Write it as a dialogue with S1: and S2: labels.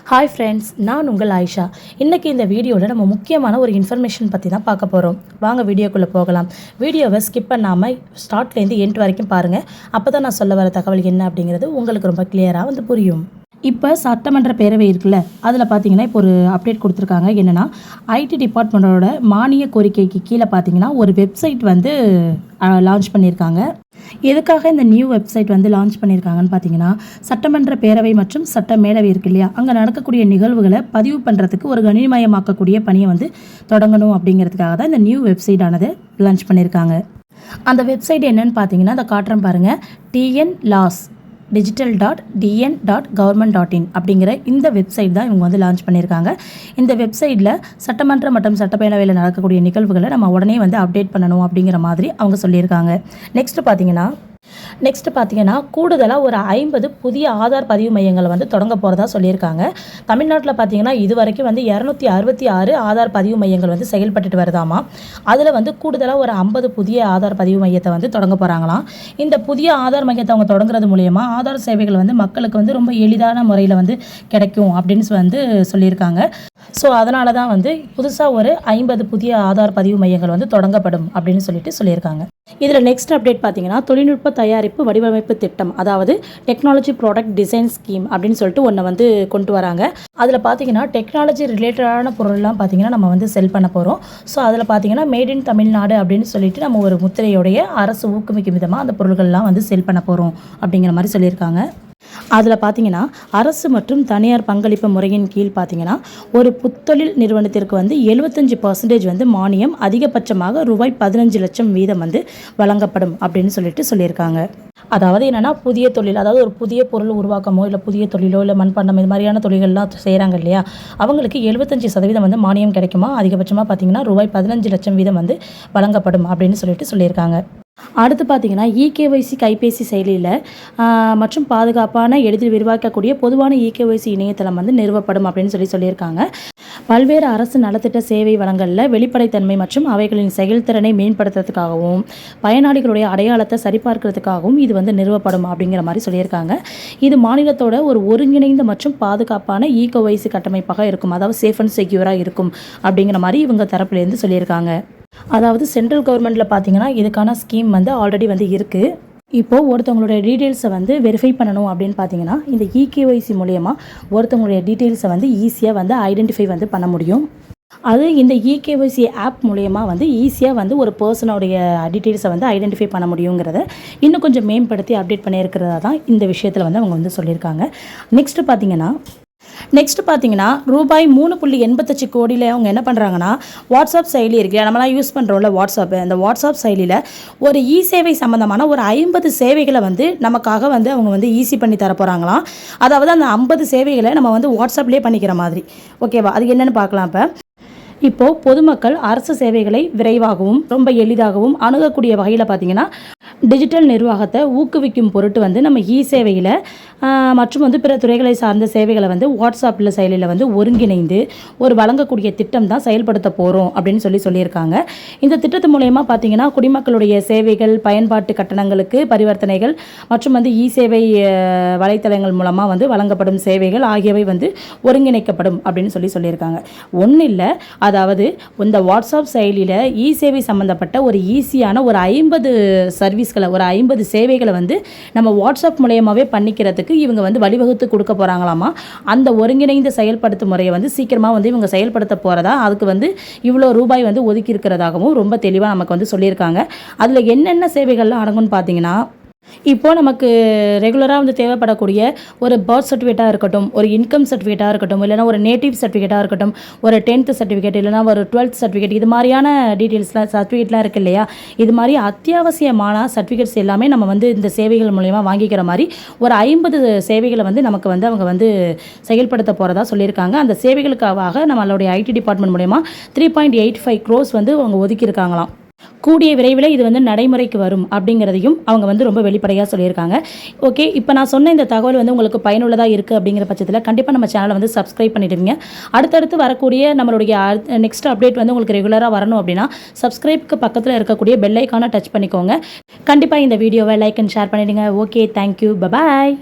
S1: Hi friends, நான் உங்கள் ஆயிஷா. இன்றைக்கி இந்த வீடியோவில் நம்ம முக்கியமான ஒரு இன்ஃபர்மேஷன் பற்றி தான் பார்க்க போகிறோம். வாங்க வீடியோக்குள்ளே போகலாம். வீடியோவை ஸ்கிப் பண்ணாமல் ஸ்டார்ட்லேருந்து எண்ட் வரைக்கும் பாருங்கள். அப்போ தான் நான் சொல்ல வர தகவல் என்ன அப்படிங்கிறது உங்களுக்கு ரொம்ப கிளியராக வந்து புரியும். இப்போ சட்டமன்ற பேரவை இருக்குல்ல, அதில் பார்த்தீங்கன்னா இப்போ ஒரு அப்டேட் கொடுத்துருக்காங்க. என்னென்னா, ஐடி டிபார்ட்மெண்ட்டோட மானிய கோரிக்கைக்கு கீழே பார்த்தீங்கன்னா ஒரு வெப்சைட் வந்து லான்ச் பண்ணியிருக்காங்க. எதுக்காக இந்த நியூ வெப்சைட் வந்து லான்ச் பண்ணியிருக்காங்கன்னு பார்த்தீங்கன்னா, சட்டமன்ற பேரவை மற்றும் சட்ட மேலவை இருக்கு இல்லையா, அங்கே நடக்கக்கூடிய நிகழ்வுகளை பதிவு பண்ணுறதுக்கு ஒரு கணினிமயமாக்கக்கூடிய பணியை வந்து தொடங்கணும் அப்படிங்கிறதுக்காக தான் இந்த நியூ வெப்சைட் ஆனது லான்ச் பண்ணியிருக்காங்க. அந்த வெப்சைட் என்னன்னு பார்த்தீங்கன்னா, அதை காட்டுறேன் பாருங்கள். TNLaws digital.dn.government.in அப்படிங்கிற இந்த வெப்சைட் தான் இவங்க வந்து லான்ச் பண்ணியிருக்காங்க. இந்த வெப்சைட்டில் சட்டமன்ற மற்றும் சட்டப்பேரவையில் நடக்கக்கூடிய நிகழ்வுகளை நம்ம உடனே வந்து அப்டேட் பண்ணணும் அப்படிங்கிற மாதிரி அவங்க சொல்லியிருக்காங்க. நெக்ஸ்ட் பார்த்தீங்கன்னா கூடுதலாக ஒரு 50 புதிய ஆதார் பதிவு மையங்களை வந்து தொடங்க போகிறதா சொல்லியிருக்காங்க. தமிழ்நாட்டில் பார்த்தீங்கன்னா இது வரைக்கும் வந்து 266 ஆதார் பதிவு மையங்கள் வந்து செயல்பட்டுட்டு வருதாமா. அதில் வந்து கூடுதலாக ஒரு 50 புதிய ஆதார் பதிவு மையத்தை வந்து தொடங்க போகிறாங்களாம். இந்த புதிய ஆதார் மையத்தை அவங்க தொடங்குறது மூலயமா ஆதார் சேவைகள் வந்து மக்களுக்கு வந்து ரொம்ப எளிதான முறையில் வந்து கிடைக்கும் அப்படின்னு வந்து சொல்லியிருக்காங்க. ஸோ அதனால தான் வந்து புதுசாக ஒரு 50 புதிய ஆதார் பதிவு மையங்கள் வந்து தொடங்கப்படும் அப்படின்னு சொல்லியிருக்காங்க. இதில் நெக்ஸ்ட் அப்டேட் பார்த்தீங்கன்னா, தொழில்நுட்ப தயாரிப்பு வடிவமைப்பு திட்டம், அதாவது டெக்னாலஜி ப்ராடக்ட் டிசைன் ஸ்கீம் அப்படின்னு சொல்லிட்டு ஒன்று வந்து கொண்டு வராங்க. அதில் பார்த்தீங்கன்னா டெக்னாலஜி ரிலேட்டடான பொருள்லாம் பார்த்தீங்கன்னா நம்ம வந்து செல் பண்ண போகிறோம். ஸோ அதில் பார்த்தீங்கன்னா மேட் இன் தமிழ்நாடு அப்படின்னு சொல்லிட்டு நம்ம ஒரு முத்திரையோடைய அரசு ஊக்குவிக்கும் விதமாக அந்த பொருள்கள்லாம் வந்து செல் பண்ண போகிறோம் அப்படிங்கிற மாதிரி சொல்லியிருக்காங்க. அதில் பார்த்தீங்கன்னா அரசு மற்றும் தனியார் பங்களிப்பு முறையின் கீழ் பார்த்தீங்கன்னா ஒரு புத்தொழில் நிறுவனத்திற்கு வந்து 75% வந்து மானியம், அதிகபட்சமாக ரூபாய் 15 லட்சம் வீதம் வந்து வழங்கப்படும் அப்படின்னு சொல்லியிருக்காங்க. அதாவது என்னென்னா, புதிய தொழில், அதாவது ஒரு புதிய பொருள் உருவாக்கமோ இல்லை புதிய தொழிலோ இல்லை மண்பாண்டம் இது மாதிரியான தொழில்கள்லாம் செய்கிறாங்க இல்லையா, அவங்களுக்கு 75% வந்து மானியம் கிடைக்குமா, அதிகபட்சமாக பார்த்தீங்கன்னா ரூபாய் 15 லட்சம் வீதம் வந்து வழங்கப்படும் அப்படின்னு சொல்லியிருக்காங்க. அடுத்து பார்த்தீங்கன்னா இகேஒய்சி கைபேசி செயலியில் மற்றும் பாதுகாப்பான எளிதில் விரிவாக்கக்கூடிய பொதுவான இகேஒய்சி இணையதளம் வந்து நிறுவப்படும் அப்படின்னு சொல்லியிருக்காங்க. பல்வேறு அரசு நலத்திட்ட சேவை வழங்கலில் வெளிப்படைத்தன்மை மற்றும் அவைகளின் செயல்திறனை மேம்படுத்துறதுக்காகவும் பயனாளிகளுடைய அடையாளத்தை சரிபார்க்கிறதுக்காகவும் இது வந்து நிறுவப்படும் அப்படிங்கிற மாதிரி சொல்லியிருக்காங்க. இது மாநிலத்தோட ஒரு ஒருங்கிணைந்த மற்றும் பாதுகாப்பான இகேஒய்சி கட்டமைப்பாக இருக்கும், அதாவது சேஃப் அண்ட் செக்யூராக இருக்கும் அப்படிங்கிற மாதிரி இவங்க தரப்புலேருந்து சொல்லியிருக்காங்க. அதாவது சென்ட்ரல் கவர்மெண்ட்டில் பார்த்தீங்கன்னா இதுக்கான ஸ்கீம் வந்து ஆல்ரெடி வந்து இருக்குது. இப்போது ஒருத்தவங்களுடைய டீட்டெயில்ஸை வந்து வெரிஃபை பண்ணணும் அப்படின்னு பார்த்தீங்கன்னா இந்த இகேஒய்சி மூலயமா ஒருத்தவங்களுடைய டீட்டெயில்ஸை வந்து ஈஸியாக வந்து ஐடென்டிஃபை வந்து பண்ண முடியும். அது இந்த இகேஒய்சி ஆப் மூலயமா வந்து ஈஸியாக வந்து ஒரு பர்சனோடைய டீட்டெயில்ஸை வந்து ஐடென்டிஃபை பண்ண முடியுங்கிறத இன்னும் கொஞ்சம் மேம்படுத்தி அப்டேட் பண்ணியிருக்கிறதா தான் இந்த விஷயத்தில் வந்து அவங்க வந்து சொல்லியிருக்காங்க. நெக்ஸ்ட் பார்த்தீங்கன்னா ரூபாய் 3.85 கோடியில் அவங்க என்ன பண்ணுறாங்கன்னா, வாட்ஸ்அப் செயலி இருக்கு, நம்மளாம் யூஸ் பண்ணுறோம்ல வாட்ஸ்அப்பு, அந்த வாட்ஸ்அப் செயலியில் ஒரு சேவை சம்மந்தமான ஒரு 50 சேவைகளை வந்து நமக்காக வந்து அவங்க வந்து ஈஸி பண்ணி தர போகிறாங்களாம். அதாவது அந்த 50 சேவைகளை நம்ம வந்து வாட்ஸ்அப்லேயே பண்ணிக்கிற மாதிரி. ஓகேவா, அது என்னென்னு பார்க்கலாம். இப்போது பொதுமக்கள் அரசு சேவைகளை விரைவாகவும் ரொம்ப எளிதாகவும் அணுகக்கூடிய வகையில் பார்த்தீங்கன்னா டிஜிட்டல் நிர்வாகத்தை ஊக்குவிக்கும் பொருட்டு வந்து நம்ம சேவையில் மற்றும் வந்து பிற துறைகளை சார்ந்த சேவைகளை வந்து வாட்ஸ்அப்பில் செயலியில் வந்து ஒருங்கிணைந்து ஒரு வழங்கக்கூடிய திட்டம் தான் செயல்படுத்த போகிறோம் அப்படின்னு சொல்லியிருக்காங்க. இந்த திட்டத்து மூலயமா பார்த்தீங்கன்னா குடிமக்களுடைய சேவைகள், பயன்பாட்டு கட்டணங்களுக்கு பரிவர்த்தனைகள் மற்றும் வந்து சேவை வலைத்தளங்கள் மூலமாக வந்து வழங்கப்படும் சேவைகள் ஆகியவை வந்து ஒருங்கிணைக்கப்படும் அப்படின்னு சொல்லியிருக்காங்க. ஒன்றும் இல்லை, அதாவது இந்த வாட்ஸ்அப் செயலியில் சேவை சம்மந்தப்பட்ட ஒரு ஈஸியான ஒரு 50 சர்வீஸ்களை, ஒரு 50 சேவைகளை வந்து நம்ம வாட்ஸ்அப் மூலயமாவே பண்ணிக்கிறதுக்கு இவங்க வந்து வழிவகுத்து கொடுக்க போகிறாங்களாமா. அந்த ஒருங்கிணைந்த செயல்படுத்தும் முறையை வந்து சீக்கிரமாக வந்து இவங்க செயல்படுத்த போகிறதா, அதுக்கு வந்து இவ்வளோ ரூபாய் வந்து ஒதுக்கி இருக்கிறதாகவும் ரொம்ப தெளிவாக நமக்கு வந்து சொல்லியிருக்காங்க. அதில் என்னென்ன சேவைகள்லாம் அடங்கும்னு பார்த்தீங்கன்னா, இப்போது நமக்கு ரெகுலராக வந்து தேவைப்படக்கூடிய ஒரு பர்த் சர்டிஃபிகேட்டாக இருக்கட்டும், ஒரு இன்கம் சர்டிஃபிகேட்டாக இருக்கட்டும், இல்லைனா ஒரு நேட்டிவ் சர்டிஃபிகேட்டாக இருக்கட்டும், ஒரு 10th சர்டிஃபிகேட், இல்லைனா ஒரு 12th சர்டிஃபிகேட், இது மாதிரியான சர்டிஃபிகேட்லாம் இருக்குது இல்லையா, இது மாதிரி அத்தியாவசியமான சர்டிஃபிகேட்ஸ் எல்லாமே நம்ம வந்து இந்த சேவைகள் மூலமா வாங்கிக்கிற மாதிரி ஒரு 50 சேவைகளை வந்து நமக்கு வந்து அவங்க வந்து செயல்படுத்த போகிறதா சொல்லியிருக்காங்க. அந்த சேவைகளுக்காக நம்மளுடைய ஐடி டிபார்ட்மெண்ட் மூலமா 3.85 crores வந்து அவங்க ஒதுக்கியிருக்காங்களாம். கூடிய விரைவில் இது வந்து நடைமுறைக்கு வரும் அப்படிங்கிறதையும் அவங்க வந்து ரொம்ப வெளிப்படையாக சொல்லியிருக்காங்க. ஓகே, இப்போ நான் சொன்ன இந்த தகவல் வந்து உங்களுக்கு பயனுள்ளதாக இருக்குது அப்படிங்கிற பட்சத்தில் கண்டிப்பாக நம்ம சேனலை வந்து சப்ஸ்கிரைப் பண்ணிடுவீங்க. அடுத்தடுத்து வரக்கூடிய நம்மளுடைய நெக்ஸ்ட் அப்டேட் வந்து உங்களுக்கு ரெகுலராக வரணும் அப்படின்னா சப்ஸ்கிரைப்க்கு பக்கத்தில் இருக்கக்கூடிய பெல் ஐக்கானை டச் பண்ணிக்கோங்க. கண்டிப்பாக இந்த வீடியோவை லைக் அண்ட் ஷேர் பண்ணிவிடுங்க. Okay, thank you, bye bye.